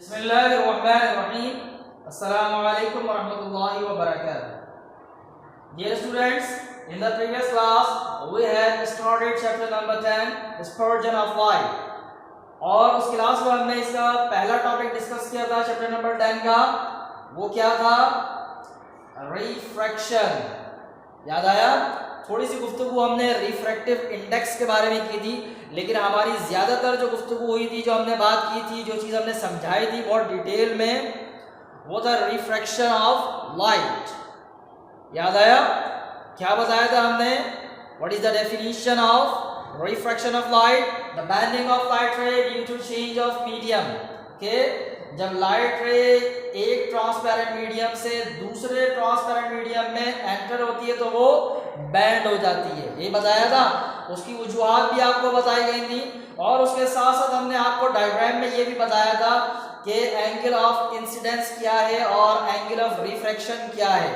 बिस्मिल्लाहिर्रहमानिर्रहीम। अस्सलामु अलैकुम वरहमतुल्लाहि वबरकातुहू। Dear students, in the previous class we had started chapter number 10, dispersion of light। और उस क्लास में हमने इसका पहला टॉपिक डिस्कस किया था चैप्टर नंबर 10 का। वो क्या था? रिफ्रैक्शन। याद आया? थोड़ी सी गुफ्तगू हमने रिफ्रैक्टिव इंडेक्स के बारे में की थी, लेकिन हमारी ज़्यादातर जो गुफ्तगू हुई थी, जो हमने बात की थी, जो चीज़ हमने समझाई थी बहुत डिटेल में, वो था रिफ्रैक्शन ऑफ लाइट। याद आया? क्या बताया था हमने? What is the definition of refraction of light? The bending of light ray due to change of medium. Okay, जब लाइट रे एक ट्रांसपेरेंट मीडियम से दूसरे ट्रांसपेरेंट मीडियम में एंटर होती है तो वो बैंड हो जाती है, ये बताया था। उसकी वजूहात भी आपको बताई गई थी, और उसके साथ साथ हमने आपको डायग्राम में ये भी बताया था कि एंगल ऑफ इंसिडेंस क्या है और एंगल ऑफ रिफ्रैक्शन क्या है।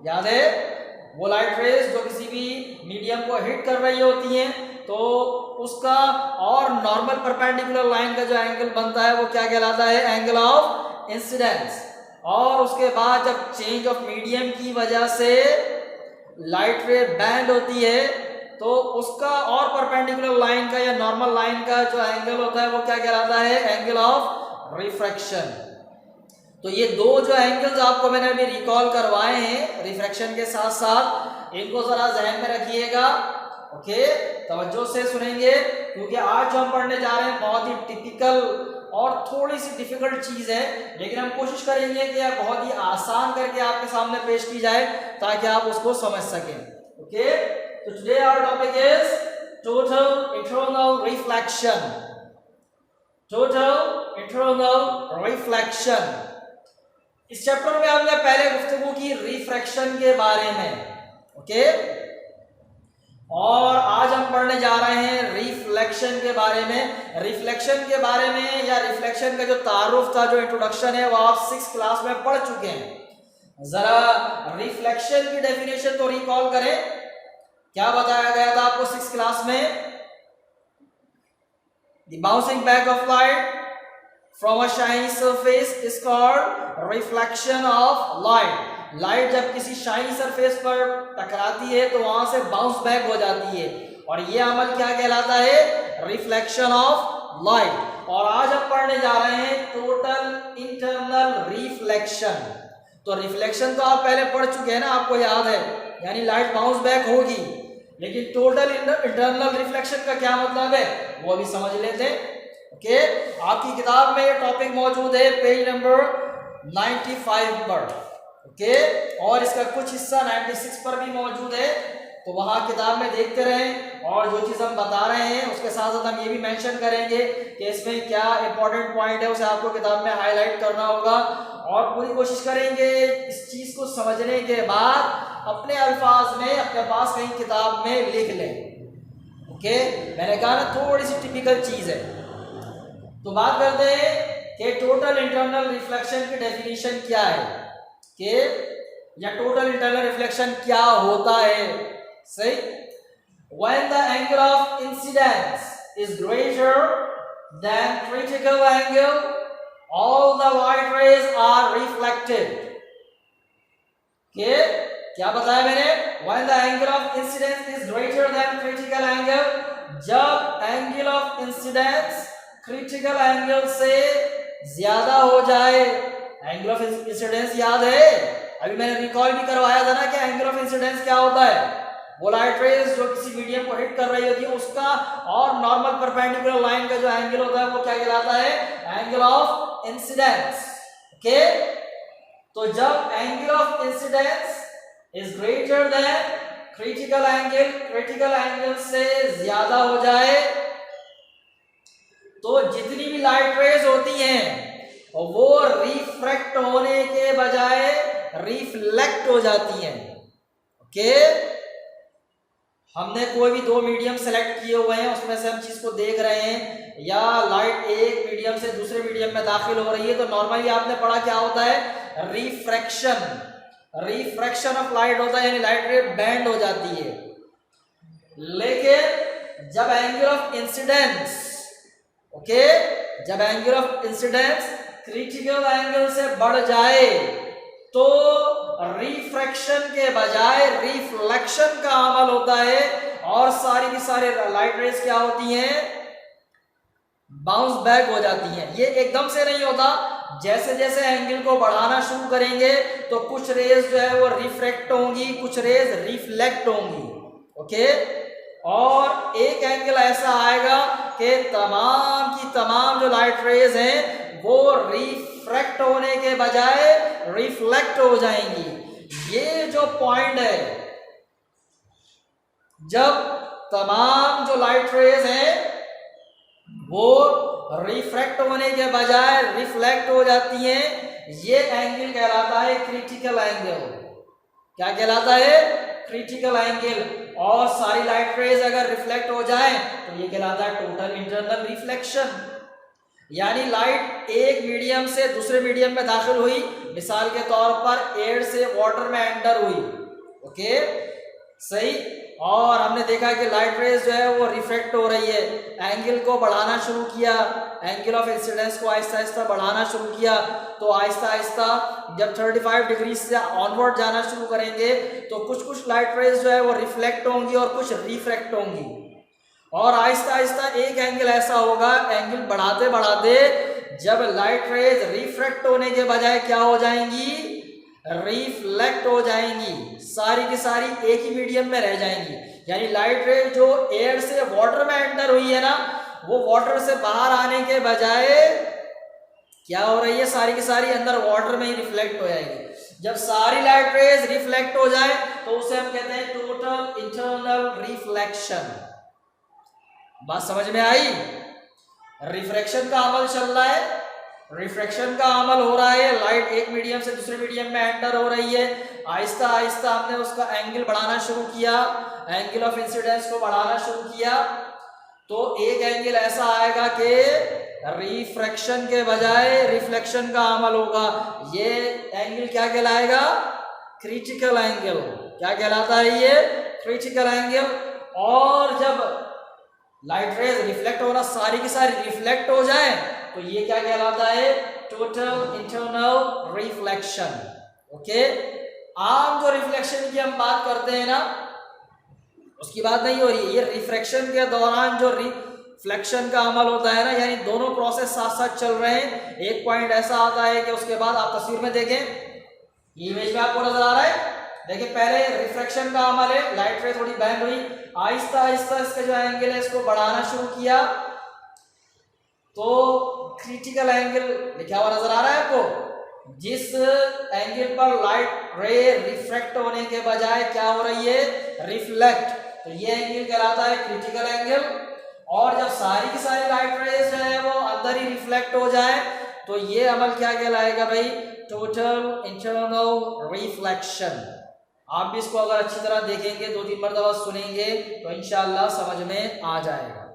याद है? वो लाइट रेज जो किसी भी मीडियम को हिट कर रही होती हैं तो उसका और नॉर्मल परपेंडिकुलर लाइन का जो एंगल बनता है वो क्या कहलाता है? Angle of incidence. और उसके बाद जब चेंज ऑफ मीडियम की वजह से लाइट रे बैंड होती है तो उसका और परपेंडिकुलर लाइन का या नॉर्मल लाइन का जो एंगल होता है वो क्या कहलाता है? Angle of refraction. तो ये दो जो एंगल्स आपको मैंने अभी रिकॉल करवाए हैं रिफ्रैक्शन के साथ साथ, इनको जरा जहन में रखिएगा। ओके, तवज्जो से सुनेंगे, क्योंकि आज जो हम पढ़ने जा रहे हैं बहुत ही टिपिकल और थोड़ी सी डिफिकल्ट चीज है, लेकिन हम कोशिश करेंगे कि यह बहुत ही आसान करके आपके सामने पेश की जाए ताकि आप उसको समझ सकें। ओके, तो today our topic is total internal reflection. Total internal reflection. इस चैप्टर में हमने पहले गुफ्तगू की रिफ्रैक्शन के बारे में। ओके, और आज हम पढ़ने जा रहे हैं रिफ्लेक्शन के बारे में। रिफ्लेक्शन के बारे में या रिफ्लेक्शन का जो तारुफ था, जो इंट्रोडक्शन है, वो आप 6th क्लास में पढ़ चुके हैं। जरा रिफ्लेक्शन की डेफिनेशन तो रिकॉल करें। क्या बताया गया था आपको 6th क्लास में? The bouncing back of light from a shiny surface is called reflection of light। Light जब किसी शाइनी सरफेस पर टकराती है तो वहां से बाउंस बैक हो जाती है, और ये अमल क्या कहलाता है? Reflection of light. और आज हम पढ़ने जा रहे हैं टोटल इंटरनल रिफ्लेक्शन। तो रिफ्लेक्शन तो आप पहले पढ़ चुके हैं ना, आपको याद है, यानी लाइट बाउंस बैक होगी, लेकिन टोटल इंटरनल रिफ्लेक्शन का क्या मतलब है वो भी समझ लेते हैं। ओके, आपकी किताब में ये टॉपिक मौजूद है पेज नंबर 95 पर। ओके, और इसका कुछ हिस्सा 96 पर भी मौजूद है, तो वहां किताब में देखते रहें। और जो चीज़ हम बता रहे हैं उसके साथ साथ हम ये भी मेंशन करेंगे कि इसमें क्या इंपॉर्टेंट पॉइंट है, उसे आपको किताब में हाईलाइट करना होगा। और पूरी कोशिश करेंगे इस चीज़ को समझने के बाद अपने अल्फाज में अपने पास कहीं किताब में लिख लें। ओके, मैंने कहा ना थोड़ी सी टिपिकल चीज़ है। तो बात करते हैं कि टोटल इंटरनल रिफ्लेक्शन की डेफिनेशन क्या है, कि या टोटल इंटरनल रिफ्लेक्शन क्या होता है। सही, when the angle of incidence is greater than critical angle, all the light rays are reflected। क्या बताया मैंने? when the angle of incidence is greater than critical angle, जब angle of incidence critical angle से ज्यादा हो जाए। Angle of incidence याद है? अभी मैंने रिकॉल भी करवाया था ना कि एंगल ऑफ इंसिडेंस क्या होता है? वो लाइट रेज जो किसी मीडियम को हिट कर रही होती है उसका और नॉर्मल परपेंडिकुलर लाइन का जो एंगल होता है वो क्या कहलाता है? Angle of incidence. ओके, तो जब angle of incidence is greater than critical angle, critical angle से ज्यादा हो जाए तो जितनी भी लाइट रेज होती हैं वो रिफ्रैक्ट होने के बजाय रिफ्लेक्ट हो जाती हैं। ओके, हमने कोई भी दो मीडियम सेलेक्ट किए हुए हैं, उसमें से हम चीज को देख रहे हैं, या लाइट एक मीडियम से दूसरे मीडियम में दाखिल हो रही है, तो नॉर्मली आपने पढ़ा क्या होता है? रिफ्रैक्शन। रिफ्रैक्शन ऑफ लाइट होता है, यानी लाइट रे बैंड हो जाती है। लेकिन जब एंगल ऑफ इंसिडेंस, ओके, जब angle of incidence critical angle से बढ़ जाए तो रिफ्रैक्शन के बजाय रिफ्लेक्शन का अमल होता है और सारी की सारी लाइट रेज क्या होती हैं, बाउंस बैक हो जाती हैं। ये एकदम से नहीं होता, जैसे जैसे एंगल को बढ़ाना शुरू करेंगे तो कुछ रेज जो है वो रिफ्रैक्ट होंगी, कुछ रेज रिफ्लेक्ट होंगी। ओके, और एक एंगल ऐसा आएगा कि तमाम की तमाम जो लाइट रेज हैं वो रिफ्रैक्ट होने के बजाय रिफ्लेक्ट हो जाएंगी। ये जो पॉइंट है, जब तमाम जो लाइट रेज हैं वो रिफ्रैक्ट होने के बजाय रिफ्लेक्ट हो जाती हैं, ये एंगल कहलाता है क्रिटिकल एंगल। क्या कहलाता है? Critical angle. और सारी लाइट रेज अगर रिफ्लेक्ट हो जाए तो ये कहलाता है टोटल इंटरनल रिफ्लेक्शन। यानी लाइट एक मीडियम से दूसरे मीडियम में दाखिल हुई, मिसाल के तौर पर एयर से वाटर में एंटर हुई। ओके, सही। और हमने देखा कि लाइट रेज जो है वो रिफ्रैक्ट हो रही है, एंगल को बढ़ाना शुरू किया, एंगल ऑफ इंसिडेंस को आहिस्ता आहिस्ता बढ़ाना शुरू किया, तो आहिस्ता आहिस्ता जब 35 डिग्री से ऑनवर्ड जाना शुरू करेंगे तो कुछ कुछ लाइट रेज जो है वो रिफ्लेक्ट होंगी और कुछ रिफ्रैक्ट होंगी। और आहिस्ता आहिस्ता एक एंगल ऐसा होगा, एंगल बढ़ाते बढ़ाते जब लाइट रेज रिफ्रैक्ट होने के बजाय क्या हो जाएंगी, रिफ्लेक्ट हो जाएंगी, सारी की सारी एक ही मीडियम में रह जाएंगी। यानी लाइट रेज जो एयर से वाटर में एंटर हुई है ना, वो वाटर से बाहर आने के बजाय क्या हो रही है, सारी की सारी अंदर वाटर में ही रिफ्लेक्ट हो जाएगी। जब सारी लाइट रेज रिफ्लेक्ट हो जाए तो उसे हम कहते हैं टोटल इंटरनल रिफ्लेक्शन। बात समझ में आई? रिफ्रैक्शन का अमल चल रहा है, रिफ्रैक्शन का अमल हो रहा है, लाइट एक मीडियम से दूसरे मीडियम में एंटर हो रही है, आहिस्ता आहिस्ता हमने उसका एंगल बढ़ाना शुरू किया, एंगल ऑफ इंसिडेंस को बढ़ाना शुरू किया, तो एक एंगल ऐसा आएगा कि रिफ्रैक्शन के बजाय रिफ्लेक्शन का अमल होगा। ये एंगल क्या कहलाएगा? Critical angle. क्या कहलाता है ये? Critical angle. और जब लाइट रेज रिफ्लेक्ट होना सारी की सारी रिफ्लेक्ट हो जाए तो ये क्या कहलाता है? Total internal reflection. ओके, आम जो रिफ्लेक्शन की हम बात करते हैं ना, उसकी बात नहीं हो रही है। ये रिफ्रैक्शन के दौरान जो रिफ्लेक्शन का अमल होता है ना, यानी दोनों प्रोसेस साथ साथ चल रहे हैं। एक पॉइंट ऐसा आता है कि उसके बाद आप तस्वीर में देखें, इमेज में आपको नजर आ रहा है, देखिए पहले रिफ्रैक्शन का अमल है, लाइट रे थोड़ी बैंड हुई, आहिस्ता आहिस्ता इसका जो एंगल है इसको बढ़ाना शुरू किया, तो क्रिटिकल एंगल लिखा हुआ नजर आ रहा है आपको। जिस एंगल पर लाइट रे रिफ्रैक्ट होने के बजाय क्या हो रही है? रिफ्लेक्ट, तो ये एंगल कहलाता है क्रिटिकल एंगल। और जब सारी की सारी लाइट रेज है वो अंदर ही रिफ्लेक्ट हो जाए तो ये अमल क्या कहलाएगा भाई? Total internal reflection. आप भी इसको अगर अच्छी तरह देखेंगे, 2-3 मरतबा सुनेंगे तो इंशाअल्लाह समझ में आ जाएगा।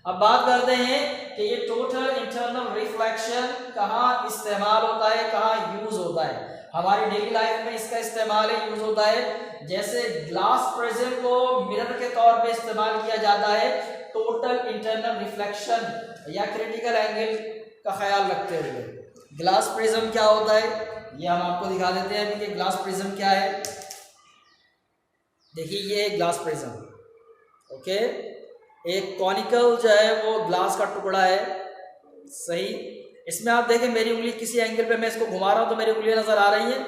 अब बात करते हैं कि ये टोटल इंटरनल रिफ्लेक्शन कहाँ इस्तेमाल होता है, कहाँ यूज होता है। हमारी डेली लाइफ में इसका इस्तेमाल यूज होता है। जैसे ग्लास प्रिज्म को मिरर के तौर पे इस्तेमाल किया जाता है टोटल इंटरनल रिफ्लेक्शन या क्रिटिकल एंगल का ख्याल रखते हुए। ग्लास प्रिज्म क्या होता है ये हम आपको दिखा देते हैं कि ग्लास प्रिज्म क्या है। देखिए ये ग्लास प्रिज्म, ओके, एक कॉनिकल जो है वो ग्लास का टुकड़ा है, सही। इसमें आप देखें मेरी उंगली किसी एंगल पे मैं इसको घुमा रहा हूँ तो मेरी उंगलियां नजर आ रही हैं।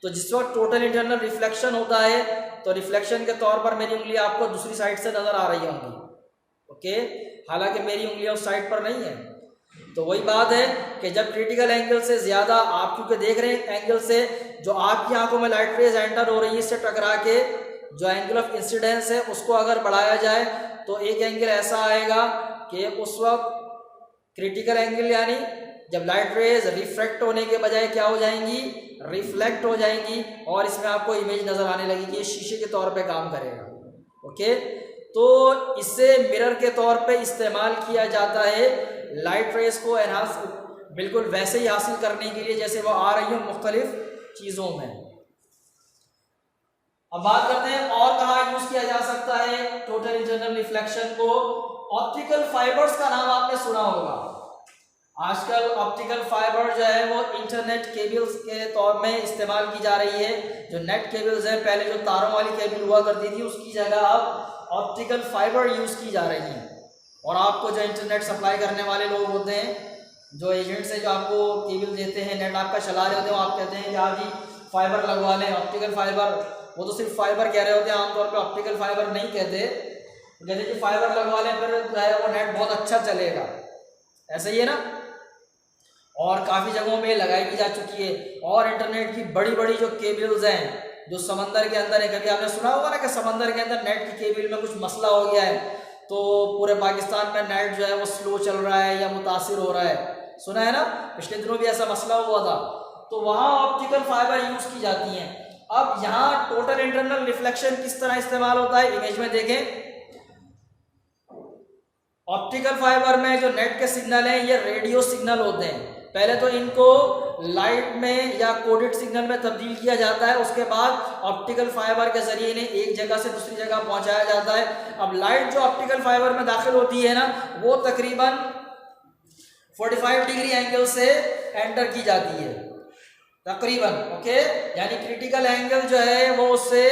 तो जिस वक्त टोटल इंटरनल रिफ्लेक्शन होता है तो रिफ्लेक्शन के तौर पर मेरी उंगली आपको दूसरी साइड से नजर आ रही होंगी, ओके, हालांकि मेरी उंगलियां उस साइड पर नहीं है। तो वही बात है कि जब क्रिटिकल एंगल से ज़्यादा आप क्योंकि देख रहे हैं एंगल से जो आपकी आंखों में लाइट रेज एंटर हो रही है इससे टकरा के जो एंगल ऑफ इंसिडेंस है उसको अगर बढ़ाया जाए तो एक एंगल ऐसा आएगा कि उस वक्त क्रिटिकल एंगल यानी जब लाइट रेज रिफ्रैक्ट होने के बजाय क्या हो जाएंगी? रिफ्लेक्ट हो जाएंगी। और इसमें आपको इमेज नज़र आने लगेगी, शीशे के तौर पे काम करेगा, ओके। तो इससे मिरर के तौर पे इस्तेमाल किया जाता है लाइट रेज को एनहांस बिल्कुल वैसे ही हासिल करने के लिए जैसे वो आ रही हो मुख्तलिफ चीज़ों में। अब बात करते हैं और कहाँ यूज किया जा सकता है टोटल इंटरनल रिफ्लेक्शन को। ऑप्टिकल फाइबर्स का नाम आपने सुना होगा, आजकल ऑप्टिकल फाइबर जो है वो इंटरनेट केबल्स के तौर में इस्तेमाल की जा रही है। जो नेट केबल्स हैं, पहले जो तारों वाली केबल हुआ करती थी, उसकी जगह अब ऑप्टिकल फाइबर यूज़ की जा रही है। और आपको जो इंटरनेट सप्लाई करने वाले लोग होते हैं, जो एजेंट्स हैं, जो आपको केबल देते हैं, नेट आपका चला रहे होते हैं, वो आप कहते हैं कि हाँ जी फाइबर लगवा लें, ऑप्टिकल फाइबर। वो तो सिर्फ फाइबर कह रहे होते हैं, आमतौर पर ऑप्टिकल फाइबर नहीं कहते। कहते कि फाइबर लगवा लें, फिर जो है वो नेट बहुत अच्छा चलेगा। ऐसा ही है ना। और काफ़ी जगहों में लगाई भी जा चुकी है। और इंटरनेट की बड़ी बड़ी जो केबल्स हैं जो समंदर के अंदर है, कभी आपने सुना होगा ना कि समंदर के अंदर नेट की केबल में कुछ मसला हो गया है, तो पूरे पाकिस्तान में नेट जो है वो स्लो चल रहा है या मुतासिर हो रहा है। सुना है ना, पिछले दिनों भी ऐसा मसला हुआ था। तो वहाँ ऑप्टिकल फाइबर यूज़ की जाती हैं। अब यहाँ टोटल इंटरनल रिफ्लेक्शन किस तरह इस्तेमाल होता है, इमेज में देखें। ऑप्टिकल फाइबर में जो नेट के सिग्नल हैं ये रेडियो सिग्नल होते हैं। पहले तो इनको लाइट में या कोडेड सिग्नल में तब्दील किया जाता है, उसके बाद ऑप्टिकल फाइबर के जरिए इन्हें एक जगह से दूसरी जगह पहुंचाया जाता है। अब लाइट जो ऑप्टिकल फाइबर में दाखिल होती है ना, वो तकरीबन 45 डिग्री एंगल से एंटर की जाती है तकरीबन, ओके। यानी क्रिटिकल एंगल जो है वो उससे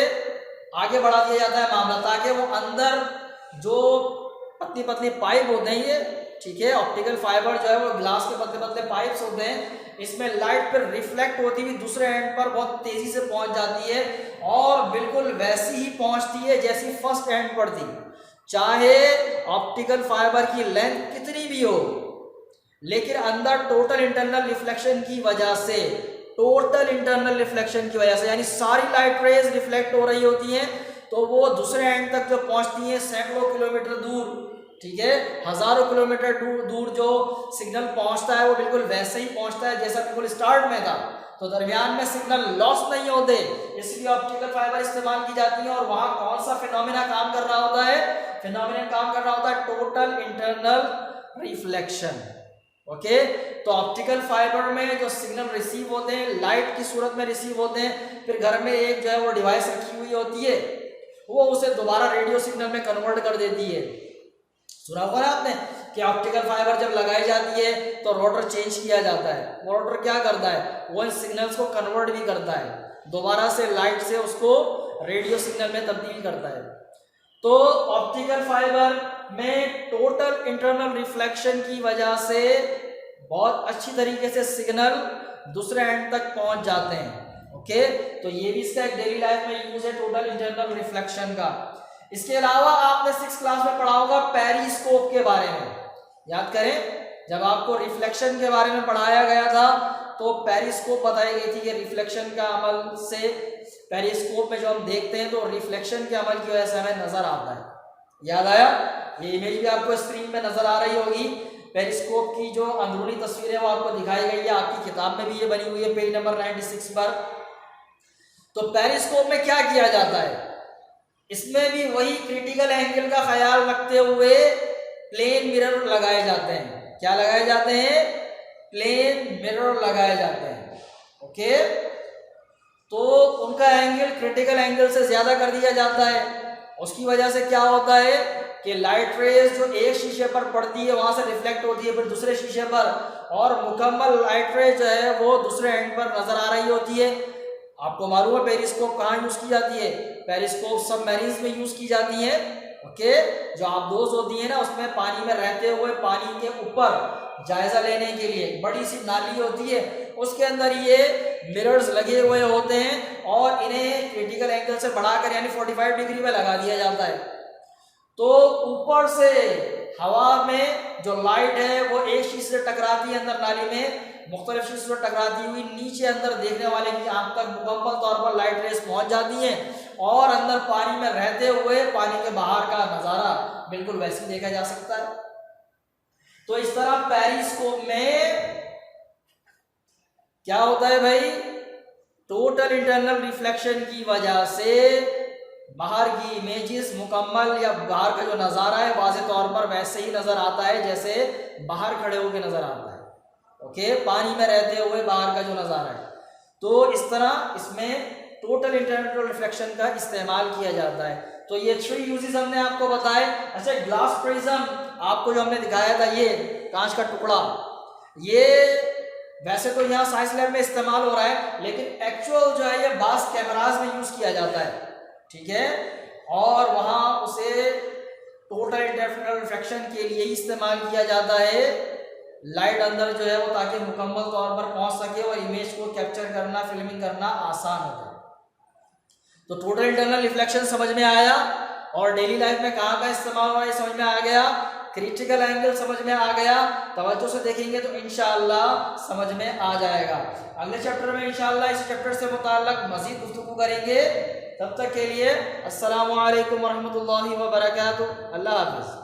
आगे बढ़ा दिया जाता है मामला, ताकि वो अंदर जो पतली पतली पाइप होते हैं ये, ठीक है, ऑप्टिकल फाइबर जो है वो ग्लास के पतले पतले पाइप्स होते हैं, इसमें लाइट पर रिफ्लेक्ट होती हुई दूसरे एंड पर बहुत तेजी से पहुंच जाती है और बिल्कुल वैसी ही पहुंचती है जैसी फर्स्ट एंड पर थी। चाहे ऑप्टिकल फाइबर की लेंथ कितनी भी हो, लेकिन अंदर टोटल इंटरनल रिफ्लेक्शन की वजह से, यानी सारी लाइट रेज रिफ्लेक्ट हो रही होती हैं, तो वो दूसरे एंड तक जो पहुंचती हैं सैकड़ों किलोमीटर दूर, ठीक है, हजारों किलोमीटर दूर जो सिग्नल पहुंचता है वो बिल्कुल वैसे ही पहुंचता है जैसा बिल्कुल स्टार्ट में था। तो दरमियान में सिग्नल लॉस नहीं होते, इसलिए ऑप्टिकल फाइबर इस्तेमाल की जाती है। और वहां कौन सा फिनोमेना काम कर रहा होता है, टोटल इंटरनल रिफ्लेक्शन, ओके। तो ऑप्टिकल फाइबर में जो सिग्नल रिसीव होते हैं लाइट की सूरत में रिसीव होते हैं, फिर घर में एक जो है वो डिवाइस रखी हुई होती है, वो उसे दोबारा रेडियो सिग्नल में कन्वर्ट कर देती है। सुना होगा ना आपने कि ऑप्टिकल फाइबर जब लगाई जाती है तो रोटर चेंज किया जाता है। वो रोटर क्या करता है, वो इन सिग्नल्स को कन्वर्ट भी करता है, दोबारा से लाइट से उसको रेडियो सिग्नल में तब्दील करता है। तो ऑप्टिकल फाइबर में टोटल इंटरनल रिफ्लेक्शन की वजह से बहुत अच्छी तरीके से सिग्नल दूसरे एंड तक पहुंच जाते हैं, ओके। तो ये भी इसका एक डेली लाइफ में यूज है, टोटल इंटरनल रिफ्लेक्शन का। इसके अलावा आपने 6th क्लास में पढ़ा होगा पेरिस्कोप के बारे में, याद करें, जब आपको रिफ्लेक्शन के बारे में पढ़ाया गया था तो पेरिस्कोप बताई गई थी कि रिफ्लेक्शन का अमल से, पेरिस्कोप में जो हम देखते हैं तो रिफ्लेक्शन के अमल की वजह से हमें नजर आता है। याद आया, ये इमेज भी आपको स्क्रीन पे नजर आ रही होगी। पेरिस्कोप की जो अंदरूनी तस्वीर है वो आपको दिखाई गई है, आपकी किताब में भी ये बनी हुई है पेज नंबर 96 पर। तो पेरिस्कोप में क्या किया जाता है, इसमें भी वही क्रिटिकल एंगल का ख्याल रखते हुए प्लेन मिरर लगाए जाते हैं। क्या लगाए जाते हैं, प्लेन मिरर लगाए जाते हैं, ओके। तो उनका एंगल क्रिटिकल एंगल से ज्यादा कर दिया जाता है। उसकी वजह से क्या होता है कि लाइट रेज जो एक शीशे पर पड़ती है वहां से रिफ्लेक्ट होती है फिर दूसरे शीशे पर, और मुकम्मल लाइट रेज जो है वो दूसरे एंड पर नजर आ रही होती है। आपको मालूम है पेरिस्कोप कहाँ यूज की जाती है, पेरिस्कोप सबमरीन्स में यूज की जाती है, ओके। जो आबदोज होती है ना, उसमें पानी में रहते हुए पानी के ऊपर जायजा लेने के लिए बड़ी सी नाली होती है, उसके अंदर ये मिरर्स लगे हुए होते हैं और इन्हें क्रिटिकल एंगल से बढ़ाकर यानी 45 डिग्री में लगा दिया जाता है। तो ऊपर से हवा में जो लाइट है वो एक शीशे से टकराती है अंदर नाली में, मुख्तलिफ शीशे से टकराती हुई नीचे अंदर देखने वाले की आंख तक मुकम्मल तौर पर लाइट रेस पहुंच जाती हैं और अंदर पानी में रहते हुए पानी के बाहर का नज़ारा बिल्कुल वैसे देखा जा सकता है। तो इस तरह पेरिस्कोप में क्या होता है भाई, टोटल इंटरनल रिफ्लेक्शन की वजह से बाहर की इमेजेस मुकम्मल या बाहर का जो नज़ारा है वाज़ेह तौर पर वैसे ही नज़र आता है जैसे बाहर खड़े होकर नज़र आता है, ओके, पानी में रहते हुए बाहर का जो नज़ारा है। तो इस तरह इसमें टोटल इंटरनल रिफ्लेक्शन का इस्तेमाल किया जाता है। तो ये 3 यूजेस हमने आपको बताए। अच्छा, ग्लास प्रिज्म आपको जो हमने दिखाया था, ये कांच का टुकड़ा, ये वैसे तो यहाँ साइंस लैब में इस्तेमाल हो रहा है, लेकिन एक्चुअल जो है ये बास कैमराज में यूज किया जाता है, ठीक है। और वहाँ उसे टोटल इंटरफेरेंस रिफ्रैक्शन के लिए ही इस्तेमाल किया जाता है, लाइट अंदर जो है वो ताकि मुकम्मल तौर पर पहुंच सके और इमेज को कैप्चर करना, फिल्मिंग करना आसान हो जाए। तो टोटल इंटरनल रिफ्लेक्शन समझ में आया, और डेली लाइफ में कहाँ का इस्तेमाल हो रहा है समझ में आ गया, क्रिटिकल एंगल समझ में आ गया। तवज्जो से देखेंगे तो इंशाअल्लाह समझ में आ जाएगा। अगले चैप्टर में इंशाअल्लाह इस चैप्टर से मुताल्लिक मजीद गुफ्तगू करेंगे। तब तक के लिए अस्सलामु अलैकुम वरहमतुल्लाहि वबरकातुहू। अल्लाह हाफिज़।